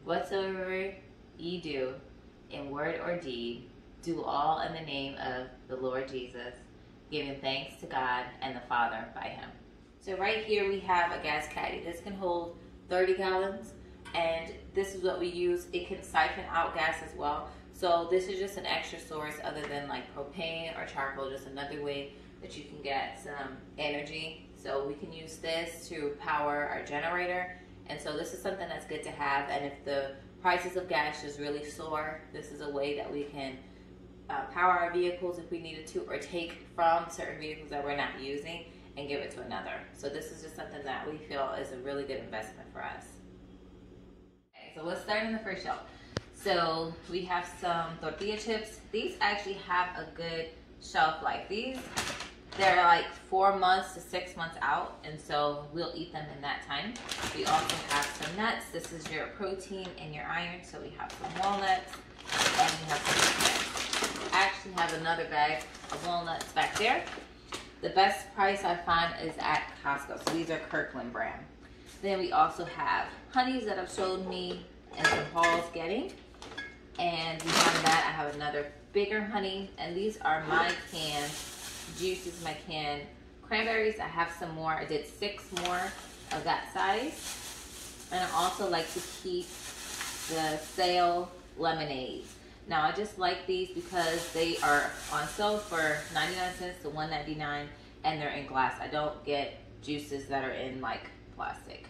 Whatsoever ye do, in word or deed, do all in the name of the Lord Jesus, giving thanks to God and the Father by him. So right here we have a gas caddy. This can hold 30 gallons, and this is what we use. It can siphon out gas as well. So this is just an extra source other than like propane or charcoal, just another way that you can get some energy. So we can use this to power our generator. And so this is something that's good to have. And if the prices of gas just really soar, this is a way that we can power our vehicles if we needed to, or take from certain vehicles that we're not using and give it to another. So this is just something that we feel is a really good investment for us. Okay, so let's start in the first shelf. So we have some tortilla chips. These actually have a good shelf life. They're like 4 months to 6 months out, and so we'll eat them in that time. We also have some nuts. This is your protein and your iron. So we have some walnuts and we have some nuts. I actually have another bag of walnuts back there. The best price I find is at Costco. So these are Kirkland brand. Then we also have honeys that have showed me and some hauls getting. And behind that, I have another bigger honey. And these are my canned juices, my canned cranberries. I have some more. I did 6 more of that size. And I also like to keep the sale lemonades. Now, I just like these because they are on sale for 99 cents to $1.99, and they're in glass. I don't get juices that are in like plastic.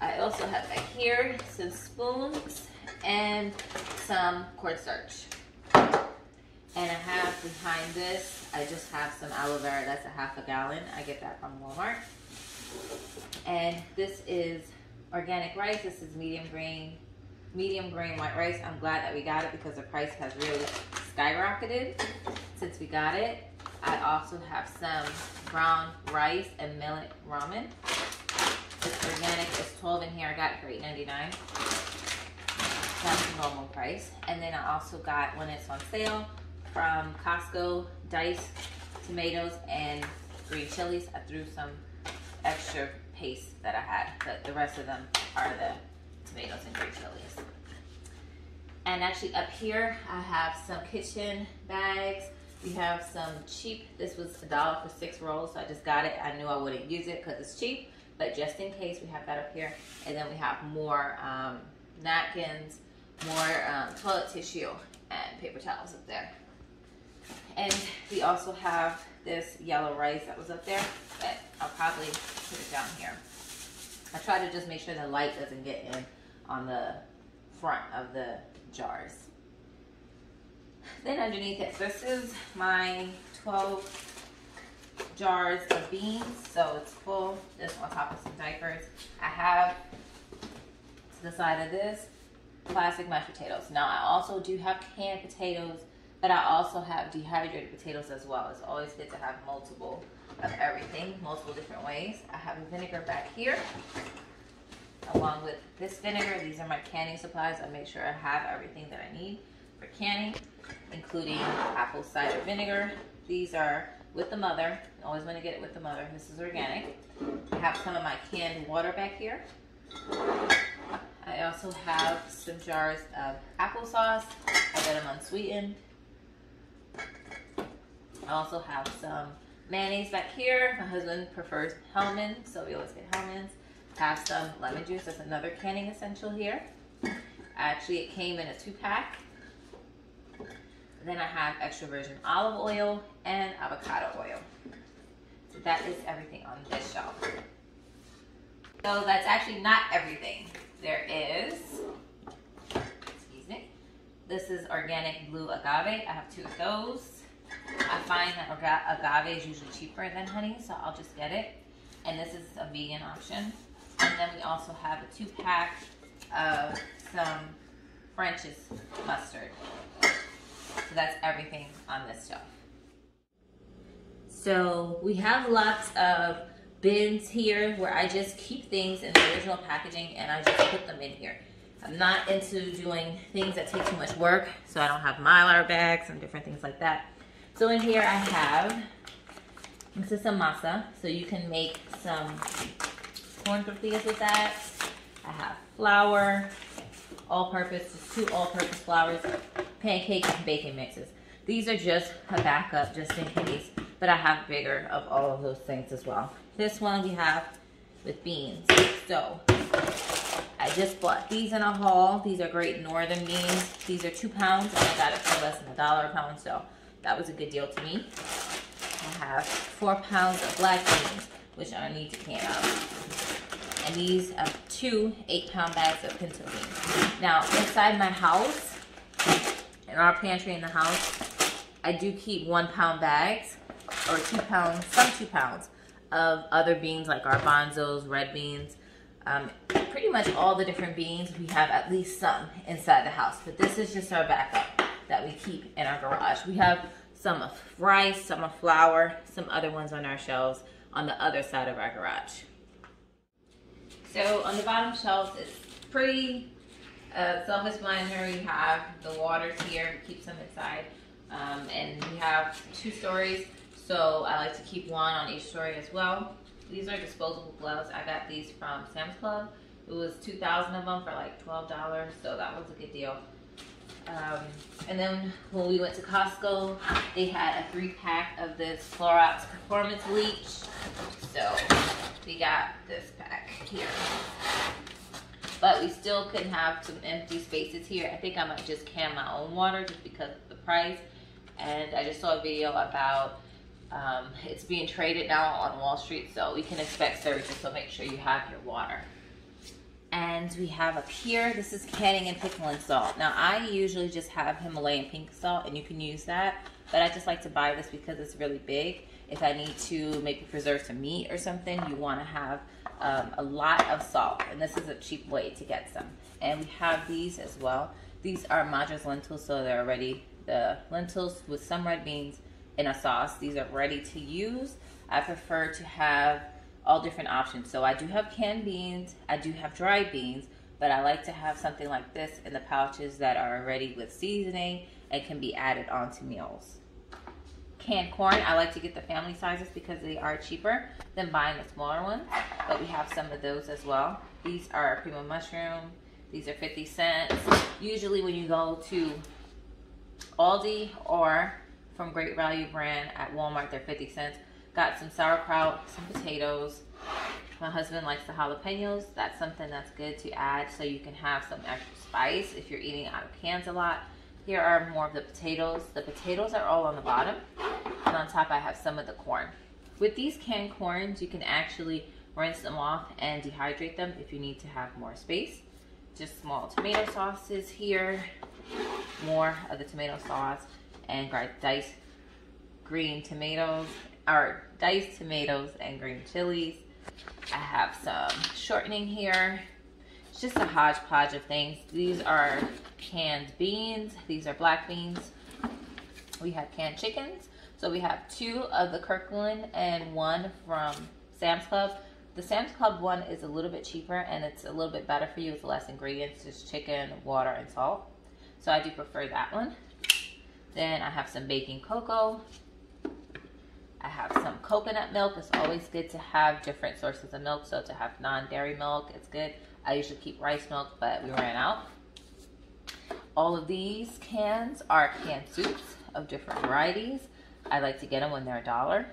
I also have back here some spoons and some cornstarch. And I have behind this, I just have some aloe vera. That's a ½ a gallon. I get that from Walmart. And this is organic rice. This is medium grain white rice. I'm glad that we got it because the price has really skyrocketed since we got it. I also have some brown rice and millet ramen. It's organic. It's 12 in here. I got it for $8.99. That's the normal price. And then I also got, when it's on sale, from Costco, diced tomatoes and green chilies. I threw some extra paste that I had, but the rest of them are the tomatoes and green chilies. And actually up here, I have some kitchen bags. We have some cheap, this was $1 for 6 rolls, so I just got it. I knew I wouldn't use it because it's cheap, but just in case, we have that up here. And then we have more napkins, more toilet tissue, and paper towels up there. And we also have this yellow rice that was up there, but I'll probably put it down here. I try to just make sure the light doesn't get in on the front of the jars. Then underneath it, this is my 12 jars of beans, so it's full. This on top of some diapers. I have to the side of this plastic mashed potatoes. Now I also do have canned potatoes, but I also have dehydrated potatoes as well. It's always good to have multiple of everything, multiple different ways. I have a vinegar back here, along with this vinegar. These are my canning supplies. I make sure I have everything that I need for canning, including apple cider vinegar. These are with the mother. I always want to get it with the mother. This is organic. I have some of my canned water back here. I also have some jars of applesauce. I get them unsweetened. I also have some mayonnaise back here. My husband prefers Hellmann's, so we always get Hellmann's. Have some lemon juice. That's another canning essential here. Actually, it came in a 2-pack. Then I have extra virgin olive oil and avocado oil. So that is everything on this shelf. So that's actually not everything. There is, excuse me, this is organic blue agave. I have 2 of those. I find that agave is usually cheaper than honey, so I'll just get it. And this is a vegan option. And then we also have a 2-pack of some French's mustard. So that's everything on this shelf. So we have lots of bins here where I just keep things in the original packaging and I just put them in here. I'm not into doing things that take too much work, so I don't have Mylar bags and different things like that. So in here I have, this is some masa, so you can make some corn tortillas with that. I have flour, all-purpose, just 2 all-purpose flours, pancake and baking mixes. These are just a backup, just in case, but I have bigger of all of those things as well. This one we have with beans. So I just bought these in a haul. These are great northern beans. These are 2 pounds, and I got it for less than $1 a pound, so that was a good deal to me. I have 4 pounds of black beans, which I need to can out. And these are 2 8-pound bags of pinto beans. Now, inside my house, in our pantry in the house, I do keep 1-pound bags, or 2 pounds, some 2 pounds of other beans like garbanzos, red beans. Pretty much all the different beans, we have at least some inside the house. But this is just our backup that we keep in our garage. We have some of rice, some of flour, some other ones on our shelves on the other side of our garage. So on the bottom shelves, it's pretty self-explanatory. We have the waters here, keep some inside. And we have 2 stories, so I like to keep one on each story as well. These are disposable gloves. I got these from Sam's Club. It was 2,000 of them for like $12, so that was a good deal. And then when we went to Costco, they had a 3-pack of this Clorox Performance Bleach. So we got this pack here. But we still couldn't have some empty spaces here. I think I might just can my own water just because of the price. And I just saw a video about it's being traded now on Wall Street, so we can expect surges, so make sure you have your water. And we have up here, this is canning and pickling salt. Now I usually just have Himalayan pink salt, and you can use that, but I just like to buy this because it's really big. If I need to maybe preserve some meat or something, you want to have a lot of salt, and this is a cheap way to get some. And we have these as well. These are Madras lentils, so they're already the lentils with some red beans in a sauce. These are ready to use. I prefer to have all different options. So I do have canned beans, I do have dried beans, but I like to have something like this in the pouches that are ready with seasoning and can be added onto meals. Canned corn, I like to get the family sizes because they are cheaper than buying the smaller ones, but we have some of those as well. These are cream of mushroom. These are 50 cents. Usually when you go to Aldi or from Great Value brand at Walmart, they're 50 cents. Got some sauerkraut, some potatoes. My husband likes the jalapenos. That's something that's good to add so you can have some extra spice if you're eating out of cans a lot. Here are more of the potatoes. The potatoes are all on the bottom, and on top I have some of the corn. With these canned corns, you can actually rinse them off and dehydrate them if you need to have more space. Just small tomato sauces here, more of the tomato sauce, and diced green tomatoes, or diced tomatoes and green chilies. I have some shortening here. It's just a hodgepodge of things. These are canned beans. These are black beans. We have canned chickens. So we have 2 of the Kirkland and 1 from Sam's Club. The Sam's Club one is a little bit cheaper and it's a little bit better for you. It's less ingredients, just chicken, water, and salt. So I do prefer that one. Then I have some baking cocoa. I have some coconut milk. It's always good to have different sources of milk. So to have non-dairy milk, it's good. I usually keep rice milk, but we ran out. All of these cans are canned soups of different varieties. I like to get them when they're $1.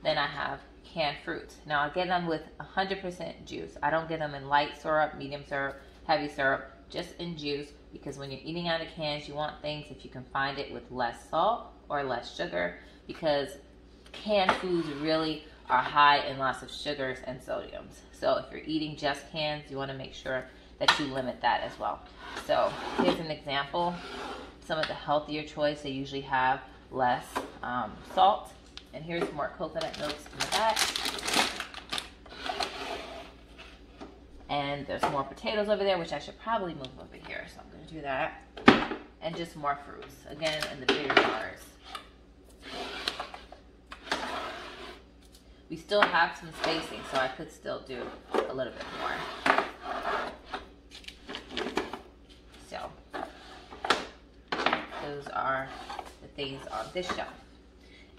Then I have canned fruits. Now I get them with 100% juice. I don't get them in light syrup, medium syrup, heavy syrup, just in juice, because when you're eating out of cans, you want things if you can find it with less salt or less sugar, because canned foods really are high in lots of sugars and sodiums. So if you're eating just cans, you want to make sure that you limit that as well. So here's an example. Some of the healthier choice, they usually have less salt. And here's more coconut milks in the back. And there's more potatoes over there, which I should probably move over here. So I'm going to do that. And just more fruits, again, in the bigger jars. We still have some spacing, so I could still do a little bit more. So those are the things on this shelf.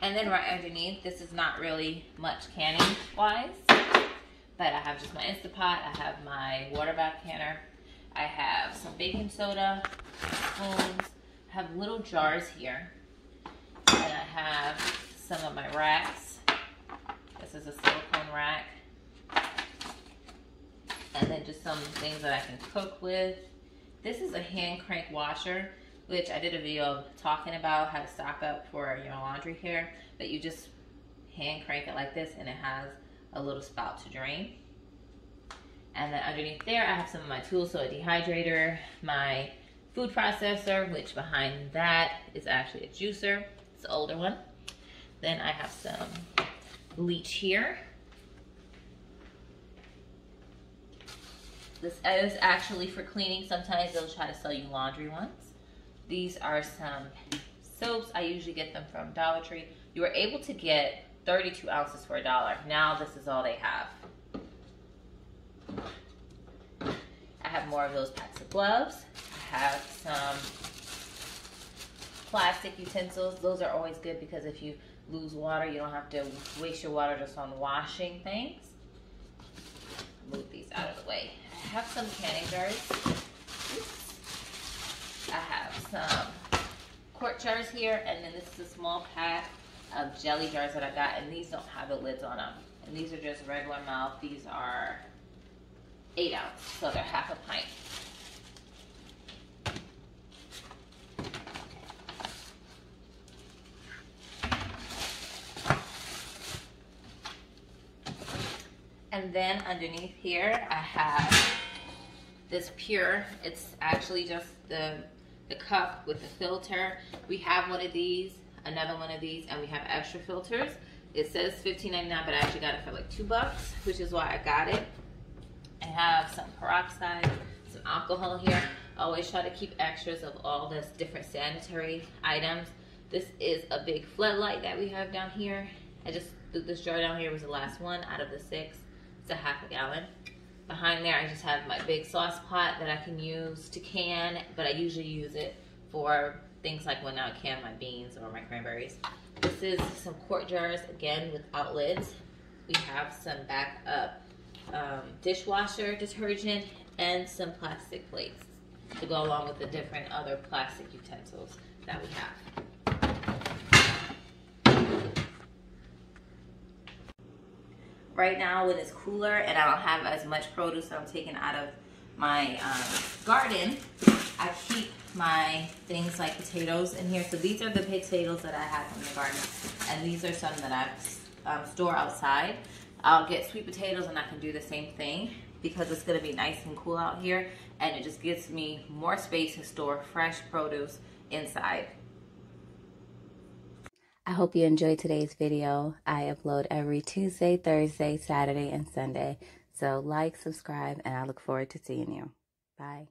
And then right underneath, this is not really much canning wise, but I have just my Instapot, I have my water bath canner, I have some baking soda, spoons. I have little jars here. And I have some of my racks. This is a silicone rack. And then just some things that I can cook with. This is a hand crank washer, which I did a video talking about how to stock up for your laundry here. But you just hand crank it like this and it has a little spout to drain. And then underneath there I have some of my tools, so a dehydrator, my food processor, which behind that is actually a juicer. It's an older one. Then I have some bleach here. This is actually for cleaning. Sometimes they'll try to sell you laundry ones. These are some soaps. I usually get them from Dollar Tree. You were able to get 32 ounces for $1. Now this is all they have. I have more of those packs of gloves. I have some plastic utensils. Those are always good because if you lose water, you don't have to waste your water just on washing things. Move these out of the way. I have some canning jars. Oops. I have some quart jars here, and then this is a small pack of jelly jars that I got, and these don't have the lids on them. And these are just regular mouth. These are 8 ounce, so they're half a pint. And then underneath here, I have this Pure. It's actually just the cup with the filter. We have one of these, another one of these, and we have extra filters. It says $15.99, but I actually got it for like $2, which is why I got it. I have some peroxide, some alcohol here. I always try to keep extras of all this different sanitary items. This is a big floodlight that we have down here. I just threw this jar down here. Was the last one out of the 6. It's a half a gallon. Behind there, I just have my big sauce pot that I can use to can, but I usually use it for things like when I can my beans or my cranberries. This is some quart jars, again, without lids. We have some backup dishwasher detergent and some plastic plates to go along with the different other plastic utensils that we have. Right now when it's cooler and I don't have as much produce that I'm taking out of my garden, I keep my things like potatoes in here. So these are the potatoes that I have from the garden, and these are some that I store outside. I'll get sweet potatoes and I can do the same thing because it's gonna be nice and cool out here, and it just gives me more space to store fresh produce inside. I hope you enjoyed today's video. I upload every Tuesday, Thursday, Saturday, and Sunday. So like, subscribe, and I look forward to seeing you. Bye.